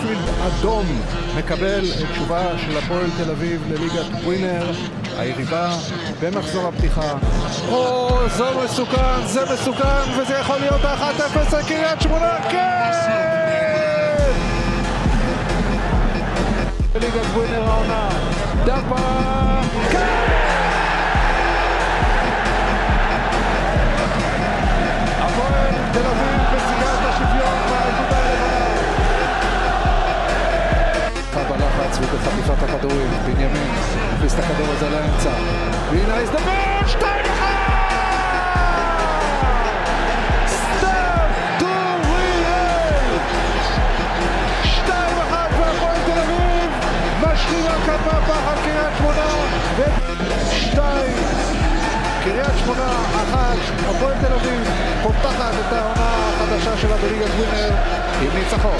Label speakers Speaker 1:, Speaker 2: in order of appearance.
Speaker 1: בלומפילד אדום מקבל תשובה של הפועל תל אביב לליגת ווינר, היריבה במחזור הפתיחה. זה מסוכן, זה מסוכן, וזה יכול להיות 1-0 לקריית שמונה, כן! בליגת ווינר העונה, דפה, כן! הפועל תל אביב משיגה את השוויון באגודה הלבנה. בלחץ ובחטיפת הכדורים, בנימין מכניס את הכדור הזה לאמצע, והנה ההזדמנות, 2-1! סתיו דוריאל! 2-1 והפועל תל אביב משחירה כאן מהפך על קריית שמונה, ו-2 קריית שמונה 1, הפועל תל אביב פותחת את העונה החדשה שלה בליגת ווינר עם ניצחון.